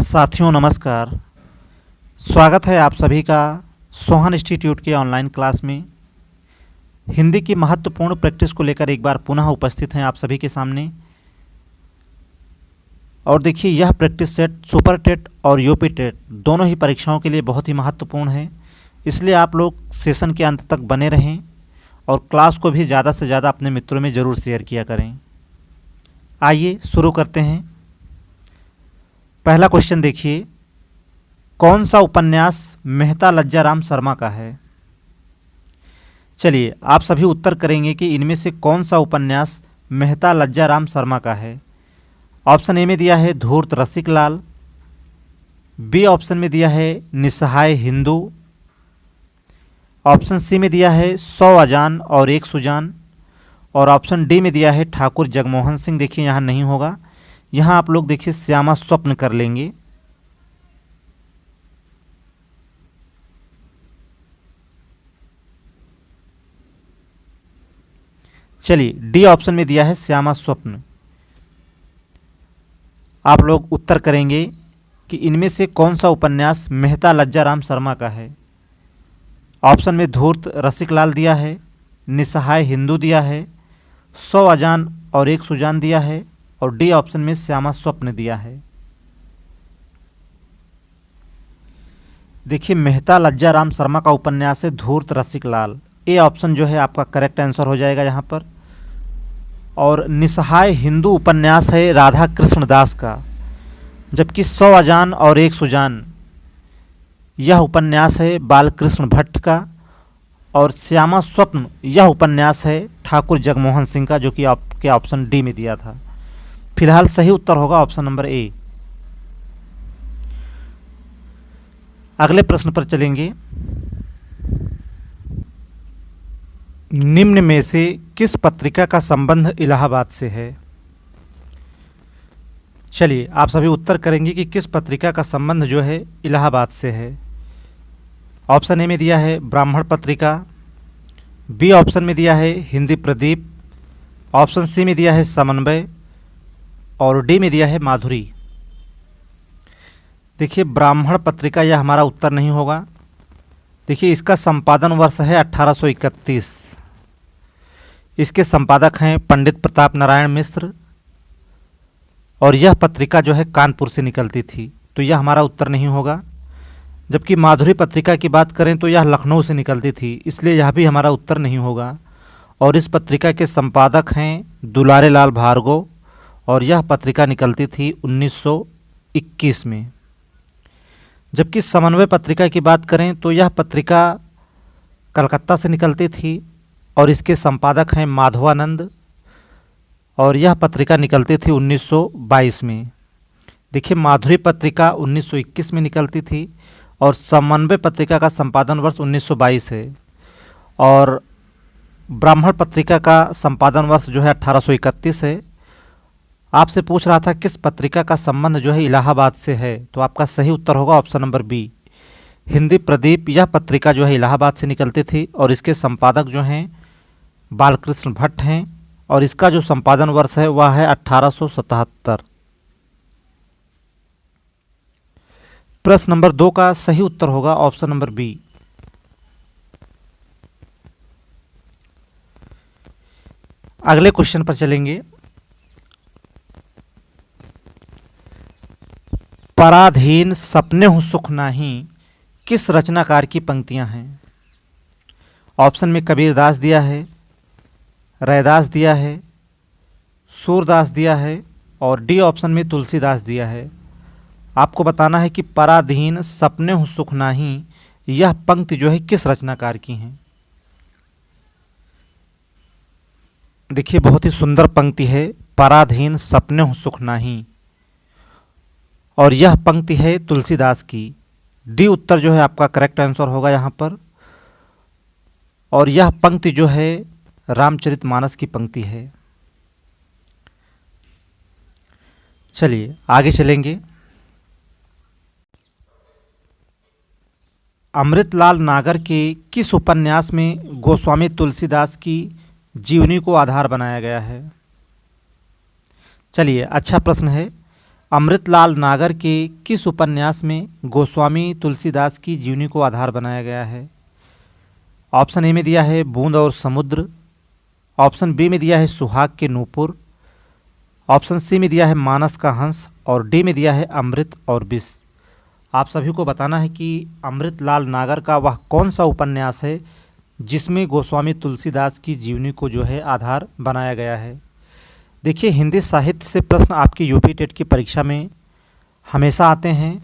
साथियों नमस्कार। स्वागत है आप सभी का सोहन इंस्टीट्यूट के ऑनलाइन क्लास में। हिंदी की महत्वपूर्ण प्रैक्टिस को लेकर एक बार पुनः उपस्थित हैं आप सभी के सामने। और देखिए, यह प्रैक्टिस सेट सुपर टेट और यूपी टेट दोनों ही परीक्षाओं के लिए बहुत ही महत्वपूर्ण है। इसलिए आप लोग सेशन के अंत तक बने रहें और क्लास को भी ज़्यादा से ज़्यादा अपने मित्रों में ज़रूर शेयर किया करें। आइए शुरू करते हैं। पहला क्वेश्चन देखिए, कौन सा उपन्यास मेहता लज्जाराम शर्मा का है? चलिए, आप सभी उत्तर करेंगे कि इनमें से कौन सा उपन्यास मेहता लज्जाराम शर्मा का है। ऑप्शन ए में दिया है धूर्त रसिकलाल, बी ऑप्शन में दिया है निस्सहाय हिंदू, ऑप्शन सी में दिया है 100 अजान और एक सुजान, और ऑप्शन डी में दिया है ठाकुर जगमोहन सिंह। देखिए, यहाँ नहीं होगा, यहाँ आप लोग देखिए श्यामा स्वप्न कर लेंगे। चलिए, डी ऑप्शन में दिया है श्यामा स्वप्न। आप लोग उत्तर करेंगे कि इनमें से कौन सा उपन्यास मेहता लज्जाराम शर्मा का है। ऑप्शन में धूर्त रसिकलाल दिया है, निस्सहाय हिंदू दिया है, 100 अजान और एक सुजान दिया है, और डी ऑप्शन में श्यामा स्वप्न दिया है। देखिए, मेहता लज्जाराम शर्मा का उपन्यास है धूर्त रसिकलाल। ए ऑप्शन जो है आपका करेक्ट आंसर हो जाएगा यहाँ पर। और निस्सहाय हिंदू उपन्यास है राधा कृष्ण दास का, जबकि 100 अजान और एक सुजान यह उपन्यास है बालकृष्ण भट्ट का, और श्यामा स्वप्न यह उपन्यास है ठाकुर जगमोहन सिंह का, जो कि आपके ऑप्शन डी में दिया था। फिलहाल सही उत्तर होगा ऑप्शन नंबर ए। अगले प्रश्न पर चलेंगे। निम्न में से किस पत्रिका का संबंध इलाहाबाद से है? चलिए, आप सभी उत्तर करेंगे कि किस पत्रिका का संबंध जो है इलाहाबाद से है। ऑप्शन ए में दिया है ब्राह्मण पत्रिका, बी ऑप्शन में दिया है हिंदी प्रदीप, ऑप्शन सी में दिया है समन्वय, और डी में दिया है माधुरी। देखिए, ब्राह्मण पत्रिका यह हमारा उत्तर नहीं होगा। देखिए, इसका संपादन वर्ष है 1831। इसके संपादक हैं पंडित प्रताप नारायण मिश्र, और यह पत्रिका जो है कानपुर से निकलती थी, तो यह हमारा उत्तर नहीं होगा। जबकि माधुरी पत्रिका की बात करें तो यह लखनऊ से निकलती थी, इसलिए यह भी हमारा उत्तर नहीं होगा। और इस पत्रिका के संपादक हैं दुलारे लाल भार्गव, और यह पत्रिका निकलती थी 1921 में। जबकि समन्वय पत्रिका की बात करें तो यह पत्रिका कलकत्ता से निकलती थी, और इसके संपादक हैं माधवानंद, और यह पत्रिका निकलती थी 1922 में। देखिए, माधुरी पत्रिका 1921 में निकलती थी, और समन्वय पत्रिका का संपादन वर्ष 1922 है, और ब्राह्मण पत्रिका का संपादन वर्ष जो है 1831 है। आपसे पूछ रहा था किस पत्रिका का संबंध जो है इलाहाबाद से है, तो आपका सही उत्तर होगा option number B, Hindi Pradeep. यह पत्रिका जो है इलाहाबाद से निकलती थी, और इसके संपादक जो हैं बालकृष्ण भट्ट हैं, और इसका जो संपादन वर्ष है वह है 1877। प्रश्न नंबर 2 का सही उत्तर होगा ऑप्शन नंबर बी। अगले क्वेश्चन पर चलेंगे। पराधीन सपने हूँ सुख नाही किस रचनाकार की पंक्तियां हैं? ऑप्शन में कबीरदास दिया है, रैदास दिया है, सूरदास दिया है, और डी ऑप्शन में तुलसीदास दिया है। आपको बताना है कि पराधीन सपने हूँ सुख नाही यह पंक्ति जो है किस रचनाकार की हैं। देखिए, बहुत ही सुंदर पंक्ति है, पराधीन सपने हूँ सुख नाही, और यह पंक्ति है तुलसीदास की। डी उत्तर जो है आपका करेक्ट आंसर होगा यहाँ पर, और यह पंक्ति जो है रामचरितमानस की पंक्ति है। चलिए आगे चलेंगे। अमृतलाल नागर के किस उपन्यास में गोस्वामी तुलसीदास की जीवनी को आधार बनाया गया है? चलिए, अच्छा प्रश्न है। अमृतलाल नागर के किस उपन्यास में गोस्वामी तुलसीदास की जीवनी को आधार बनाया गया है? ऑप्शन ए में दिया है बूंद और समुद्र, ऑप्शन बी में दिया है सुहाग के नूपुर, ऑप्शन सी में दिया है मानस का हंस और डी में दिया है अमृत और विष। आप सभी को बताना है कि अमृतलाल नागर का वह कौन सा उपन्यास है जिसमें गोस्वामी तुलसीदास की जीवनी को जो है आधार बनाया गया है। देखिए, हिंदी साहित्य से प्रश्न आपकी यूपी टेट की परीक्षा में हमेशा आते हैं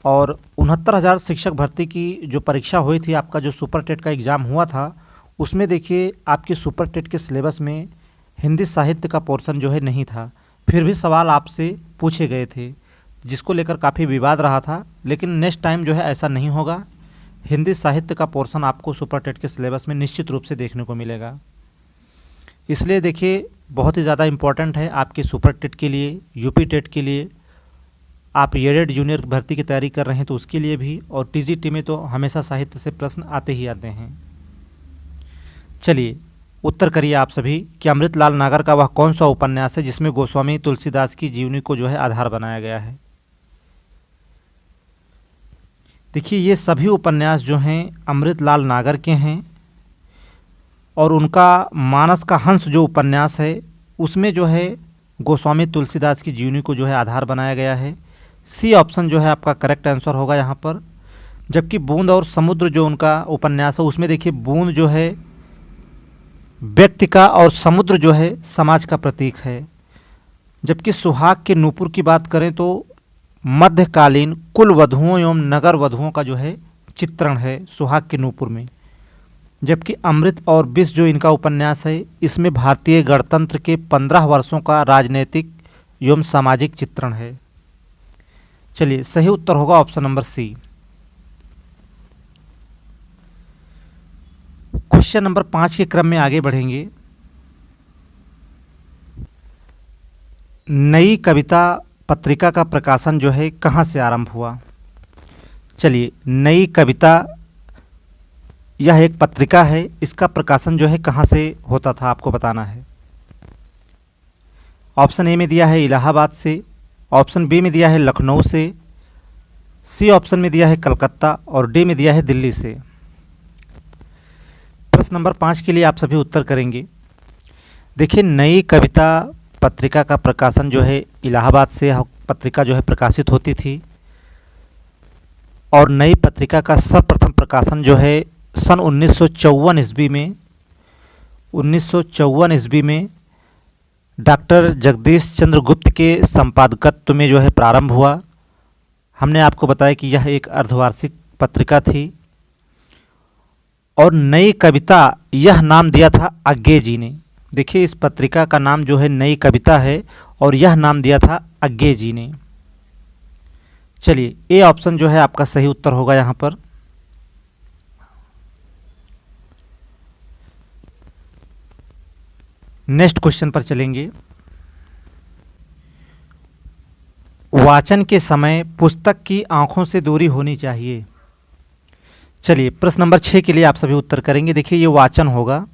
और 69,000 शिक्षक भर्ती की जो परीक्षा हुई थी, आपका जो सुपर टेट का एग्ज़ाम हुआ था, उसमें देखिए आपके सुपर टेट के सिलेबस में हिंदी साहित्य का पोर्शन जो है नहीं था। फिर भी सवाल आपसे पूछे गए थे, जिसको लेकर काफ़ी विवाद रहा था। लेकिन नेक्स्ट टाइम जो है ऐसा नहीं होगा। हिंदी साहित्य का पोर्शन आपको सुपर टेट के सिलेबस में निश्चित रूप से देखने को मिलेगा। इसलिए देखिए, बहुत ही ज़्यादा इम्पोर्टेंट है आपके सुपर टेट के लिए, यूपी टेट के लिए। आप एडेड जूनियर भर्ती की तैयारी कर रहे हैं तो उसके लिए भी, और टीजीटी में तो हमेशा साहित्य से प्रश्न आते ही आते हैं। चलिए उत्तर करिए आप सभी कि अमृतलाल नागर का वह कौन सा उपन्यास है जिसमें गोस्वामी तुलसीदास की जीवनी को जो है आधार बनाया गया है। देखिए, ये सभी उपन्यास जो हैं अमृतलाल नागर के हैं और उनका मानस का हंस जो उपन्यास है उसमें जो है गोस्वामी तुलसीदास की जीवनी को जो है आधार बनाया गया है। सी ऑप्शन जो है आपका करेक्ट आंसर होगा यहाँ पर। जबकि बूंद और समुद्र जो उनका उपन्यास है उसमें देखिए बूंद जो है व्यक्ति का और समुद्र जो है समाज का प्रतीक है। जबकि सुहाग के नूपुर की बात करें तो मध्यकालीन कुल वधुओं एवं नगर वधुओं का जो है चित्रण है सुहाग के नूपुर में। जबकि अमृत और विष जो इनका उपन्यास है इसमें भारतीय गणतंत्र के 15 वर्षों का राजनीतिक एवं सामाजिक चित्रण है। चलिए, सही उत्तर होगा option number C. Question number 5 के क्रम में आगे बढ़ेंगे। नई कविता पत्रिका का प्रकाशन जो है कहाँ से आरंभ हुआ? चलिए, नई कविता यह एक पत्रिका है, इसका प्रकाशन जो है कहाँ से होता था आपको बताना है। ऑप्शन ए में दिया है इलाहाबाद से, ऑप्शन बी में दिया है लखनऊ से, सी ऑप्शन में दिया है कलकत्ता और डी में दिया है दिल्ली से। प्रश्न नंबर 5 के लिए आप सभी उत्तर करेंगे। देखिए, नई कविता पत्रिका का प्रकाशन जो है इलाहाबाद से पत्रिका जो है प्रकाशित होती थी और नई पत्रिका का सर्वप्रथम प्रकाशन जो है सन 1954 ईस्वी में डॉक्टर जगदीश चंद्र गुप्त के संपादकत्व में जो है प्रारंभ हुआ। हमने आपको बताया कि यह एक अर्धवार्षिक पत्रिका थी और नई कविता यह नाम दिया था अज्ञे जी ने। देखिए, इस पत्रिका का नाम जो है नई कविता है और यह नाम दिया था अज्ञे जी ने। चलिए, ए ऑप्शन जो है आपका सही उत्तर होगा यहाँ पर। नेक्स्ट क्वेश्चन पर चलेंगे। वाचन के समय पुस्तक की आंखों से दूरी होनी चाहिए। चलिए, प्रश्न नंबर 6 के लिए आप सभी उत्तर करेंगे। देखिए, ये वाचन होगा।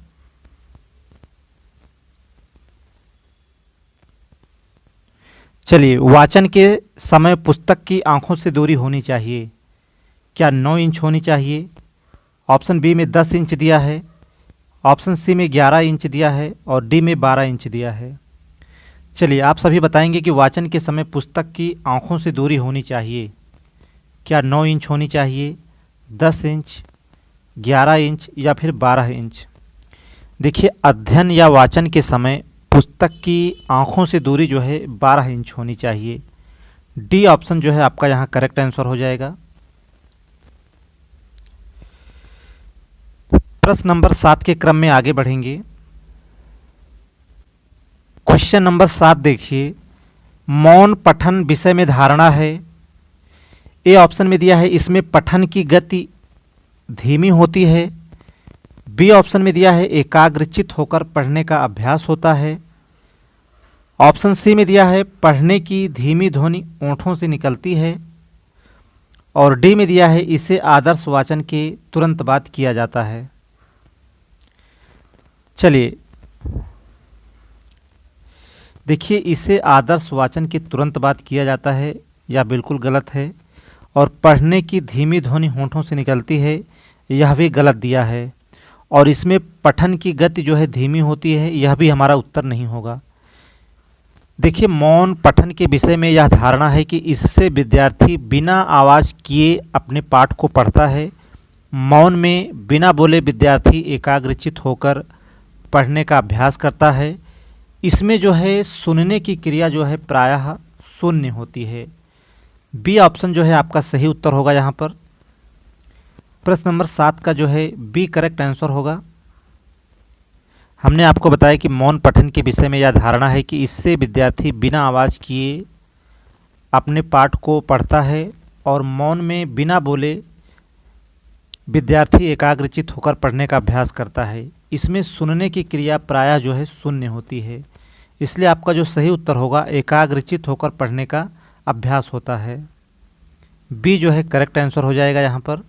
चलिए, वाचन के समय पुस्तक की आंखों से दूरी होनी चाहिए। क्या 9 इंच होनी चाहिए? ऑप्शन बी में 10 इंच दिया है, ऑप्शन सी में 11 इंच दिया है और डी में 12 इंच दिया है। चलिए, आप सभी बताएंगे कि वाचन के समय पुस्तक की आंखों से दूरी होनी चाहिए। क्या 9 इंच होनी चाहिए, 10 इंच, 11 इंच या फिर 12 इंच? देखिए, अध्ययन या वाचन के समय पुस्तक की आंखों से दूरी जो है 12 इंच होनी चाहिए। डी ऑप्शन जो है आपका यहाँ करेक्ट आंसर हो जाएगा। प्रश्न नंबर 7 के क्रम में आगे बढ़ेंगे। क्वेश्चन नंबर 7 देखिए, मौन पठन विषय में धारणा है। ए ऑप्शन में दिया है इसमें पठन की गति धीमी होती है, बी ऑप्शन में दिया है एकाग्रचित होकर पढ़ने का अभ्यास होता है, ऑप्शन सी में दिया है पढ़ने की धीमी ध्वनि ओंठों से निकलती है और डी में दिया है इसे आदर्श वाचन के तुरंत बाद किया जाता है। चलिए, देखिए, इसे आदर्श वाचन के तुरंत बाद किया जाता है या बिल्कुल गलत है। और पढ़ने की धीमी ध्वनि होंठों से निकलती है, यह भी गलत दिया है। और इसमें पठन की गति जो है धीमी होती है, यह भी हमारा उत्तर नहीं होगा। देखिए, मौन पठन के विषय में यह धारणा है कि इससे विद्यार्थी बिना आवाज़ किए अपने पाठ को पढ़ता है। मौन में बिना बोले विद्यार्थी एकाग्रचित होकर पढ़ने का अभ्यास करता है। इसमें जो है सुनने की क्रिया जो है प्रायः शून्य होती है। बी ऑप्शन जो है आपका सही उत्तर होगा। यहाँ पर प्रश्न नंबर 7 का जो है बी करेक्ट आंसर होगा। हमने आपको बताया कि मौन पठन के विषय में यह धारणा है कि इससे विद्यार्थी बिना आवाज़ किए अपने पाठ को पढ़ता है और मौन में बिना बोले विद्यार्थी एकाग्रचित होकर पढ़ने का अभ्यास करता है। इसमें सुनने की क्रिया प्रायः जो है शून्य होती है। इसलिए आपका जो सही उत्तर होगा एकाग्रचित होकर पढ़ने का अभ्यास होता है। बी जो है करेक्ट आंसर हो जाएगा यहाँ पर।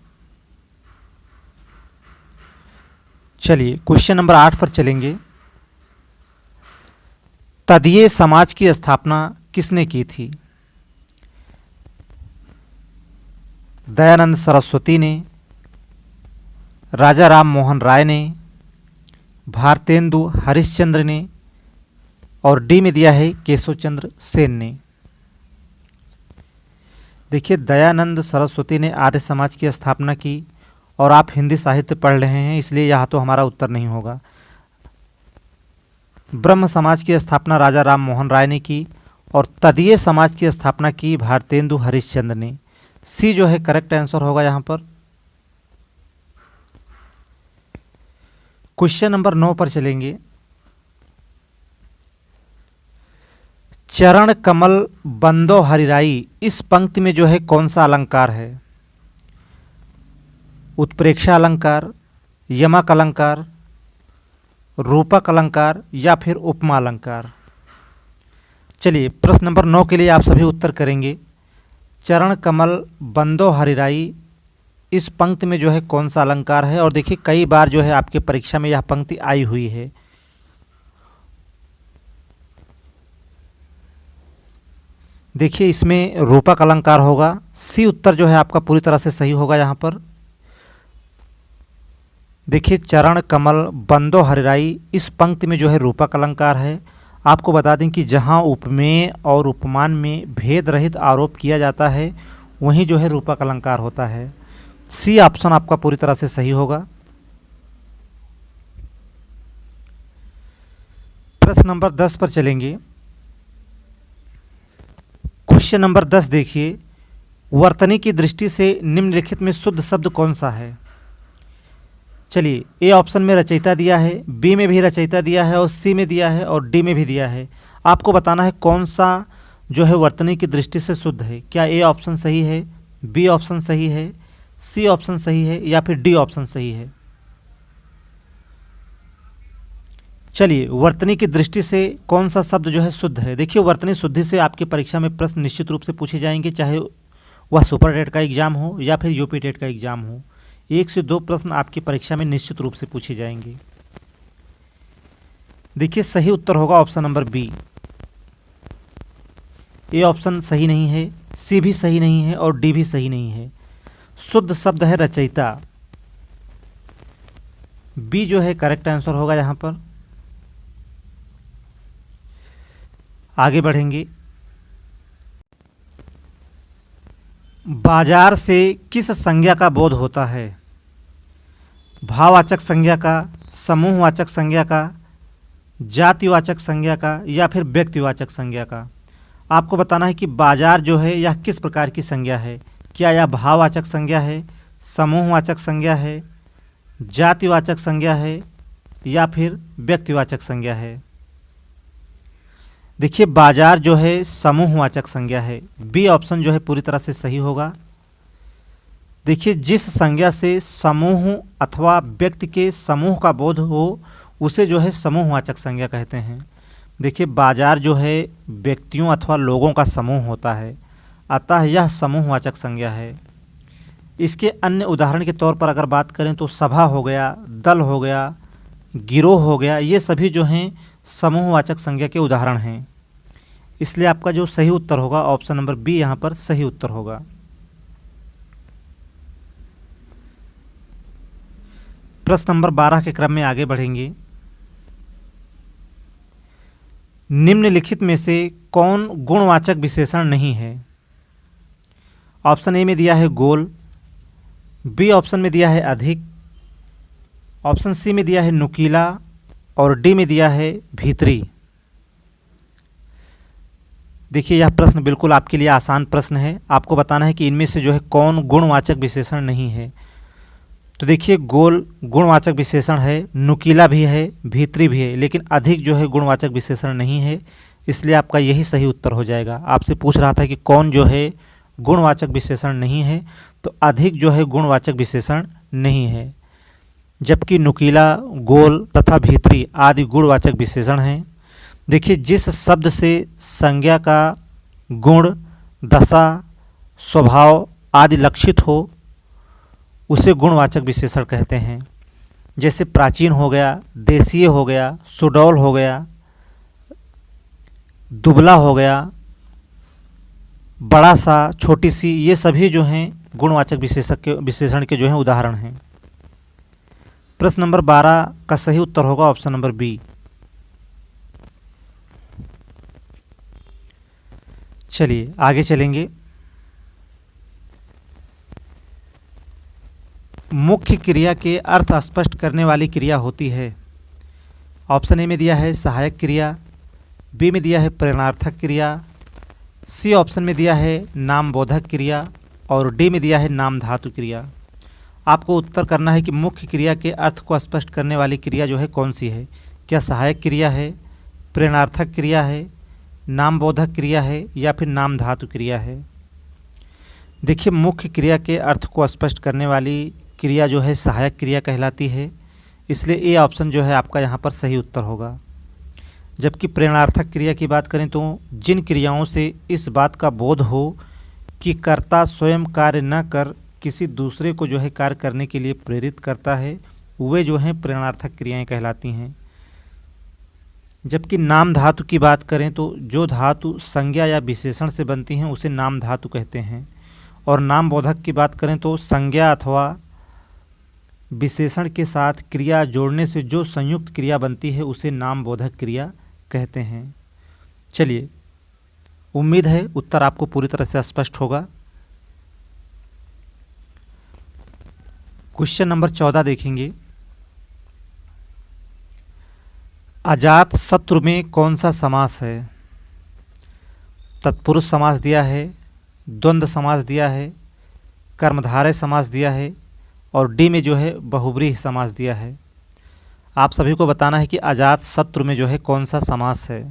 चलिए क्वेश्चन नंबर 8 पर चलेंगे। तदीय समाज की स्थापना किसने की थी? दयानंद सरस्वती ने, राजा राम मोहन राय ने, भारतेंदु हरिश्चंद्र ने, और डी में दिया है केशव चंद्र सेन ने। देखिए, दयानंद सरस्वती ने आर्य समाज की स्थापना की और आप हिंदी साहित्य पढ़ रहे हैं, इसलिए यह तो हमारा उत्तर नहीं होगा। ब्रह्म समाज की स्थापना राजा राम मोहन राय ने की और तदीय समाज की स्थापना की भारतेंदु हरिश्चंद्र ने। सी जो है करेक्ट आंसर होगा यहाँ पर। क्वेश्चन नंबर 9 पर चलेंगे। चरण कमल बंदो हरिराई, इस पंक्ति में जो है कौन सा अलंकार है? उत्प्रेक्षा अलंकार, यमक अलंकार, रूपक अलंकार या फिर उपमा अलंकार? चलिए प्रश्न नंबर 9 के लिए आप सभी उत्तर करेंगे। चरण कमल बंदो हरिराई, इस पंक्ति में जो है कौन सा अलंकार है? और देखिए कई बार जो है आपके परीक्षा में यह पंक्ति आई हुई है। देखिए इसमें रूपक अलंकार होगा। सी उत्तर जो है आपका पूरी तरह से सही होगा यहाँ पर। देखिए, चरण कमल बंदो हरिराई, इस पंक्ति में जो है रूपक अलंकार है। आपको बता दें कि जहाँ उपमेय और उपमान में भेद रहित आरोप किया जाता है वहीं जो है रूपक अलंकार होता है। सी ऑप्शन आपका पूरी तरह से सही होगा। प्रश्न नंबर 10 पर चलेंगे। क्वेश्चन नंबर 10 देखिए, वर्तनी की दृष्टि से निम्नलिखित में शुद्ध शब्द कौन सा है? चलिए, ए ऑप्शन में रचयिता दिया है, बी में भी रचयिता दिया है और सी में दिया है और डी में भी दिया है। आपको बताना है कौन सा जो है वर्तनी की दृष्टि से शुद्ध है। क्या ए ऑप्शन सही है, बी ऑप्शन सही है, सी ऑप्शन सही है या फिर डी ऑप्शन सही है? चलिए, वर्तनी की दृष्टि से कौन सा शब्द जो है शुद्ध है? देखिए, वर्तनी शुद्धि से आपकी परीक्षा में प्रश्न निश्चित रूप से पूछे जाएंगे, चाहे वह सुपर टेट का एग्जाम हो या फिर यूपी टेट का एग्जाम हो। 1 से 2 प्रश्न आपकी परीक्षा में निश्चित रूप से पूछे जाएंगे। देखिए, सही उत्तर होगा option number B. A option सही नहीं है, सी भी सही नहीं है और डी भी सही नहीं है। शुद्ध शब्द है रचयिता। बी जो है करेक्ट आंसर होगा यहाँ पर। आगे बढ़ेंगे। बाजार से किस संज्ञा का बोध होता है? भाववाचक संज्ञा का, समूहवाचक संज्ञा का, जातिवाचक संज्ञा का या फिर व्यक्तिवाचक संज्ञा का? आपको बताना है कि बाजार जो है यह किस प्रकार की संज्ञा है। क्या यह भाववाचक संज्ञा है, समूहवाचक संज्ञा है, जातिवाचक संज्ञा है या फिर व्यक्तिवाचक संज्ञा है? देखिए, बाजार जो है समूहवाचक संज्ञा है। बी ऑप्शन जो है पूरी तरह से सही होगा। देखिए, जिस संज्ञा से समूह अथवा व्यक्ति के समूह का बोध हो उसे जो है समूहवाचक संज्ञा कहते हैं। देखिए, बाजार जो है व्यक्तियों अथवा लोगों का समूह होता है, अतः यह समूहवाचक संज्ञा है। इसके अन्य उदाहरण के तौर पर अगर बात करें तो सभा हो गया, दल हो गया, गिरोह हो गया, ये सभी जो हैं समूहवाचक संज्ञा के उदाहरण हैं। इसलिए आपका जो सही उत्तर होगा ऑप्शन नंबर बी यहाँ पर सही उत्तर होगा। प्रश्न नंबर 12 के क्रम में आगे बढ़ेंगे। निम्नलिखित में से कौन गुणवाचक विशेषण नहीं है? ऑप्शन ए में दिया है गोल, बी ऑप्शन में दिया है अधिक, ऑप्शन सी में दिया है नुकीला और डी में दिया है भीतरी। देखिए यह प्रश्न बिल्कुल आपके लिए आसान प्रश्न है। आपको बताना है कि इनमें से जो है कौन गुणवाचक विशेषण नहीं है। तो देखिए गोल गुणवाचक विशेषण है, नुकीला भी है, भीतरी भी है, लेकिन अधिक जो है गुणवाचक विशेषण नहीं है, इसलिए आपका यही सही उत्तर हो जाएगा। आपसे पूछ रहा था कि कौन जो है गुणवाचक विशेषण नहीं है, तो अधिक जो है गुणवाचक विशेषण नहीं है, जबकि नुकीला, गोल तथा भीतरी आदि गुणवाचक विशेषण हैं। देखिए जिस शब्द से संज्ञा का गुण, दशा, स्वभाव आदि लक्षित हो उसे गुणवाचक विशेषण कहते हैं। जैसे प्राचीन हो गया, देशीय हो गया, सुडौल हो गया, दुबला हो गया, बड़ा सा, छोटी सी, ये सभी जो हैं गुणवाचक विशेषण के जो हैं उदाहरण हैं। प्रश्न नंबर 12 का सही उत्तर होगा ऑप्शन नंबर बी। चलिए आगे चलेंगे। मुख्य क्रिया के अर्थ स्पष्ट करने वाली क्रिया होती है। ऑप्शन ए में दिया है सहायक क्रिया, बी में दिया है प्रेरणार्थक क्रिया, सी ऑप्शन में दिया है नामबोधक क्रिया और डी में दिया है नाम धातु क्रिया। आपको उत्तर करना है कि मुख्य क्रिया के अर्थ को स्पष्ट करने वाली क्रिया जो है कौन सी है। क्या सहायक क्रिया है, प्रेरणार्थक क्रिया है, नामबोधक क्रिया है या फिर नाम धातु क्रिया है? देखिए मुख्य क्रिया के अर्थ को स्पष्ट करने वाली क्रिया जो है सहायक क्रिया कहलाती है, इसलिए ए ऑप्शन जो है आपका यहाँ पर सही उत्तर होगा। जबकि प्रेरणार्थक क्रिया की बात करें तो जिन क्रियाओं से इस बात का बोध हो कि कर्ता स्वयं कार्य न कर किसी दूसरे को जो है कार्य करने के लिए प्रेरित करता है, वे जो हैं प्रेरणार्थक क्रियाएं कहलाती हैं। जबकि नाम धातु की बात करें तो जो धातु संज्ञा या विशेषण से बनती हैं उसे नाम धातु कहते हैं, और नाम बोधक की बात करें तो संज्ञा अथवा विशेषण के साथ क्रिया जोड़ने से जो संयुक्त क्रिया बनती है उसे नाम बोधक क्रिया कहते हैं। चलिए उम्मीद है उत्तर आपको पूरी तरह से स्पष्ट होगा। क्वेश्चन नंबर 14 देखेंगे। अजात शत्रु में कौन सा समास है? तत्पुरुष समास दिया है, द्वंद्व समास दिया है, कर्मधारय समास दिया है और डी में जो है बहुब्रीहि समास दिया है। आप सभी को बताना है कि अजात शत्रु में जो है कौन सा समास है।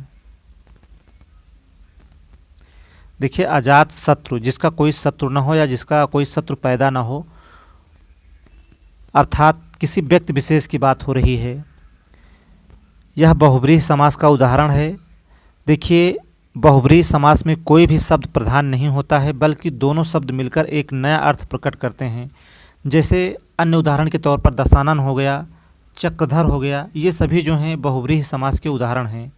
देखिए अजात शत्रु जिसका कोई शत्रु न हो या जिसका कोई शत्रु पैदा न हो, अर्थात किसी व्यक्ति विशेष की बात हो रही है, यह बहुब्रीहि समास का उदाहरण है। देखिए बहुब्रीहि समास में कोई भी शब्द प्रधान नहीं होता है, बल्कि दोनों शब्द मिलकर एक नया अर्थ प्रकट करते हैं। जैसे अन्य उदाहरण के तौर पर दशानन हो गया, चक्रधर हो गया, ये सभी जो हैं बहुब्रीहि समास के उदाहरण हैं।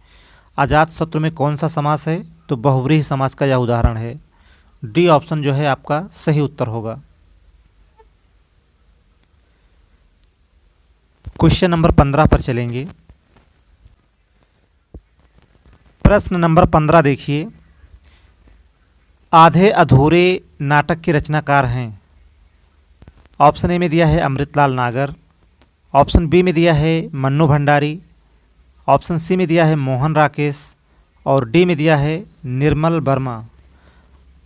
अजात शत्रु में कौन सा समास है? तो बहुब्रीहि समास का यह उदाहरण है। डी ऑप्शन जो है आपका सही उत्तर होगा। क्वेश्चन नंबर 15 पर चलेंगे। प्रश्न नंबर 15 देखिए। आधे अधूरे नाटक के रचनाकार हैं। ऑप्शन ए में दिया है अमृतलाल नागर, ऑप्शन बी में दिया है मन्नू भंडारी, ऑप्शन सी में दिया है मोहन राकेश और डी में दिया है निर्मल वर्मा।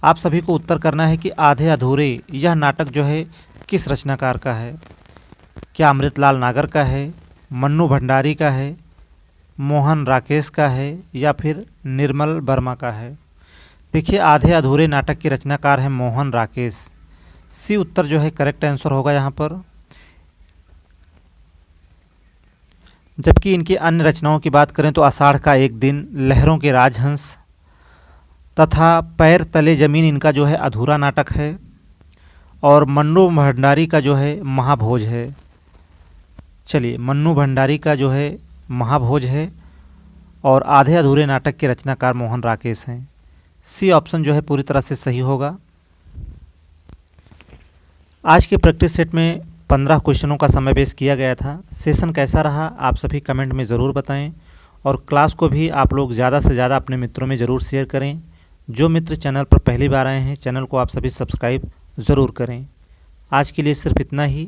आप सभी को उत्तर करना है कि आधे अधूरे यह नाटक जो है किस रचनाकार का है। क्या अमृतलाल नागर का है, मन्नू भंडारी का है, मोहन राकेश का है या फिर निर्मल वर्मा का है? देखिए आधे अधूरे नाटक के रचनाकार हैं मोहन राकेश। सी उत्तर जो है करेक्ट आंसर होगा यहाँ पर। जबकि इनकी अन्य रचनाओं की बात करें तो आषाढ़ का एक दिन, लहरों के राजहंस तथा पैर तले जमीन इनका जो है अधूरा नाटक है, और मन्नू भंडारी का जो है महाभोज है। चलिए मन्नू भंडारी का जो है महाभोज है और आधे अधूरे नाटक के रचनाकार मोहन राकेश हैं। सी ऑप्शन जो है पूरी तरह से सही होगा। आज के प्रैक्टिस सेट में 15 क्वेश्चनों का समावेश किया गया था। सेशन कैसा रहा आप सभी कमेंट में ज़रूर बताएं और क्लास को भी आप लोग ज़्यादा से ज़्यादा अपने मित्रों में ज़रूर शेयर करें। जो मित्र चैनल पर पहली बार आए हैं चैनल को आप सभी सब्सक्राइब ज़रूर करें। आज के लिए सिर्फ इतना ही।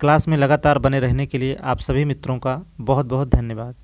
क्लास में लगातार बने रहने के लिए आप सभी मित्रों का बहुत बहुत धन्यवाद।